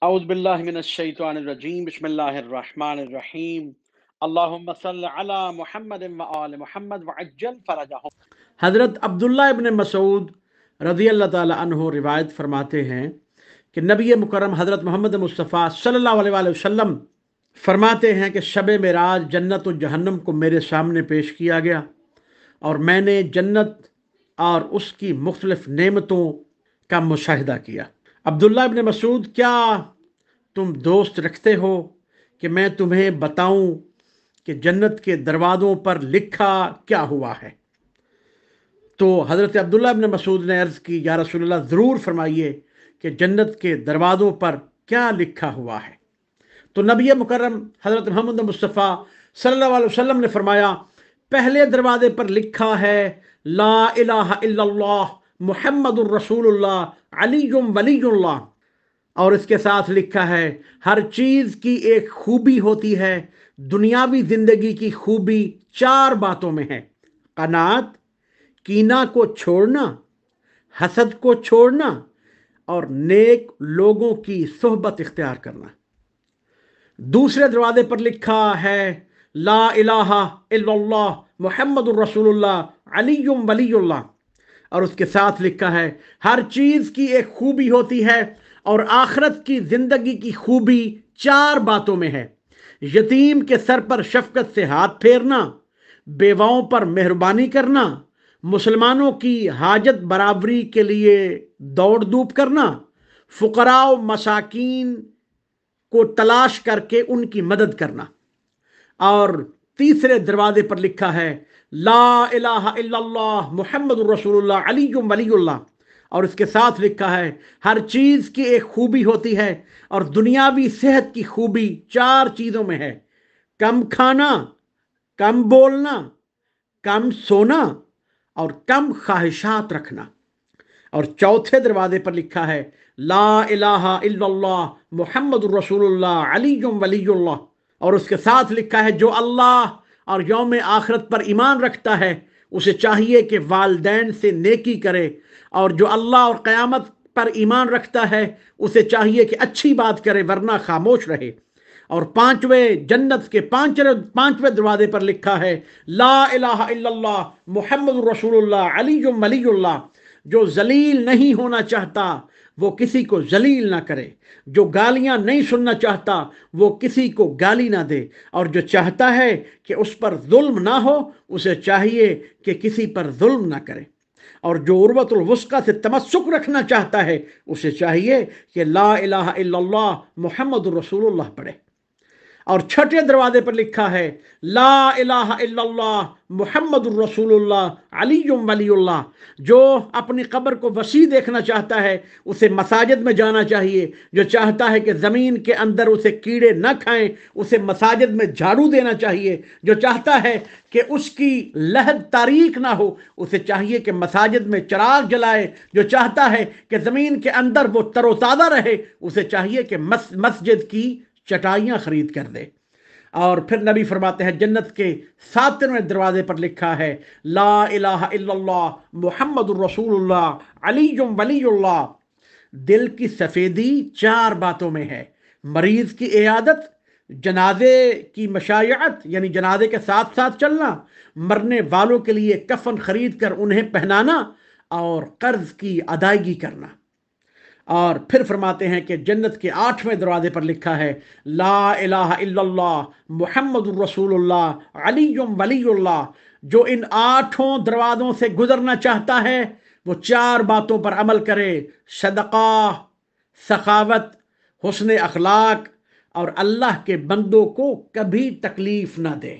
اعوذ باللہ من الشیطان الرجیم، بسم اللہ الرحمن الرحیم، اللہم صل علی محمد و آل محمد وعجل فرجہم۔ حضرت عبداللہ ابن مسعود رضی اللہ تعالی عنہ روایت فرماتے ہیں کہ نبی مکرم حضرت محمد مصطفیٰ صلی اللہ علیہ وآلہ وسلم فرماتے ہیں کہ شب معراج جنت و جہنم کو میرے سامنے پیش کیا گیا اور میں نے جنت اور اس کی مختلف نعمتوں کا مشاہدہ کیا۔ عبداللہ ابن مسعود، کیا تم دوست رکھتے ہو کہ میں تمہیں بتاؤں کہ جنت کے دروازوں پر لکھا کیا ہوا ہے؟ تو حضرت عبداللہ ابن مسعود نے عرض کی، یا رسول اللہ ضرور فرمائیے کہ جنت کے دروازوں پر کیا لکھا ہوا ہے۔ تو نبی مکرم حضرت محمد مصطفیٰ صلی اللہ علیہ وسلم نے فرمایا، پہلے دروازے پر لکھا ہے لا الہ الا اللہ محمد الرسول اللہ علی ولی اللہ، اور اس کے ساتھ لکھا ہے ہر چیز کی ایک خوبی ہوتی ہے، دنیاوی زندگی کی خوبی 4 باتوں میں ہے: قناعت، کینہ کو چھوڑنا، حسد کو چھوڑنا اور نیک لوگوں کی صحبت اختیار کرنا۔ دوسرے دروازے پر لکھا ہے لا الہ الا اللہ محمد الرسول اللہ علی ولی اللہ، اور اس کے ساتھ لکھا ہے ہر چیز کی ایک خوبی ہوتی ہے اور آخرت کی زندگی کی خوبی 4 باتوں میں ہے: یتیم کے سر پر شفقت سے ہاتھ پھیرنا، بیواؤں پر مہربانی کرنا، مسلمانوں کی حاجت برابری کے لیے دوڑ دھوپ کرنا، فقراء و مساکین کو تلاش کر کے ان کی مدد کرنا۔ اور تیسرے دروازے پر لکھا ہے لا الہ الا اللہ محمد الرسول اللہ علی ولی اللہ، اور اس کے ساتھ لکھا ہے ہر چیز کی ایک خوبی ہوتی ہے اور دنیاوی صحت کی خوبی 4 چیزوں میں ہے: کم کھانا، کم بولنا، کم سونا اور کم خواہشات رکھنا۔ اور چوتھے دروازے پر لکھا ہے لا الہ الا اللہ محمد الرسول اللہ علی ولی اللہ، اور اس کے ساتھ لکھا ہے جو اللہ اور یوم آخرت پر ایمان رکھتا ہے اسے چاہیے کہ والدین سے نیکی کرے، اور جو اللہ اور قیامت پر ایمان رکھتا ہے اسے چاہیے کہ اچھی بات کرے ورنہ خاموش رہے۔ اور جنت کے پانچویں دروازے پر لکھا ہے لا الہ الا اللہ محمد الرسول اللہ علی ولی اللہ، جو ذلیل نہیں ہونا چاہتا وہ کسی کو ذلیل نہ کرے، جو گالیاں نہیں سننا چاہتا وہ کسی کو گالی نہ دے، اور جو چاہتا ہے کہ اس پر ظلم نہ ہو اسے چاہیے کہ کسی پر ظلم نہ کرے، اور جو عروۃ الوثقی سے تمسک رکھنا چاہتا ہے اسے چاہیے کہ لا الہ الا اللہ محمد الرسول اللہ پڑھے۔ اور چھٹے دروازے پر لکھا ہے لا الہ الا اللہ محمد الرسول اللہ علی ولی اللہ، جو اپنی قبر کو وسیع دیکھنا چاہتا ہے اسے مساجد میں جانا چاہیے، جو چاہتا ہے کہ زمین کے اندر اسے کیڑے نہ کھائیں اسے مساجد میں جھاڑو دینا چاہیے، جو چاہتا ہے کہ اس کی لحد تاریک نہ ہو اسے چاہیے کہ مساجد میں چراغ جلائے، جو چاہتا ہے کہ زمین کے اندر وہ تر و تازہ رہے اسے چاہیے کہ مسجد کی چٹائیاں خرید کر دے۔ اور پھر نبی فرماتے ہیں جنت کے 7ویں دروازے پر لکھا ہے لا الہ الا اللہ محمد الرسول اللہ علی ولی اللہ، دل کی سفیدی 4 باتوں میں ہے: مریض کی عیادت، جنازے کی مشایعت یعنی جنازے کے ساتھ ساتھ چلنا، مرنے والوں کے لیے کفن خرید کر انہیں پہنانا اور قرض کی ادائیگی کرنا۔ اور پھر فرماتے ہیں کہ جنت کے 8ویں دروازے پر لکھا ہے لا الہ الا اللہ محمد الرسول اللہ علی ولی اللہ، جو ان 8 دروازوں سے گزرنا چاہتا ہے وہ 4 باتوں پر عمل کرے: صدقہ، سخاوت، حسن اخلاق اور اللہ کے بندوں کو کبھی تکلیف نہ دے۔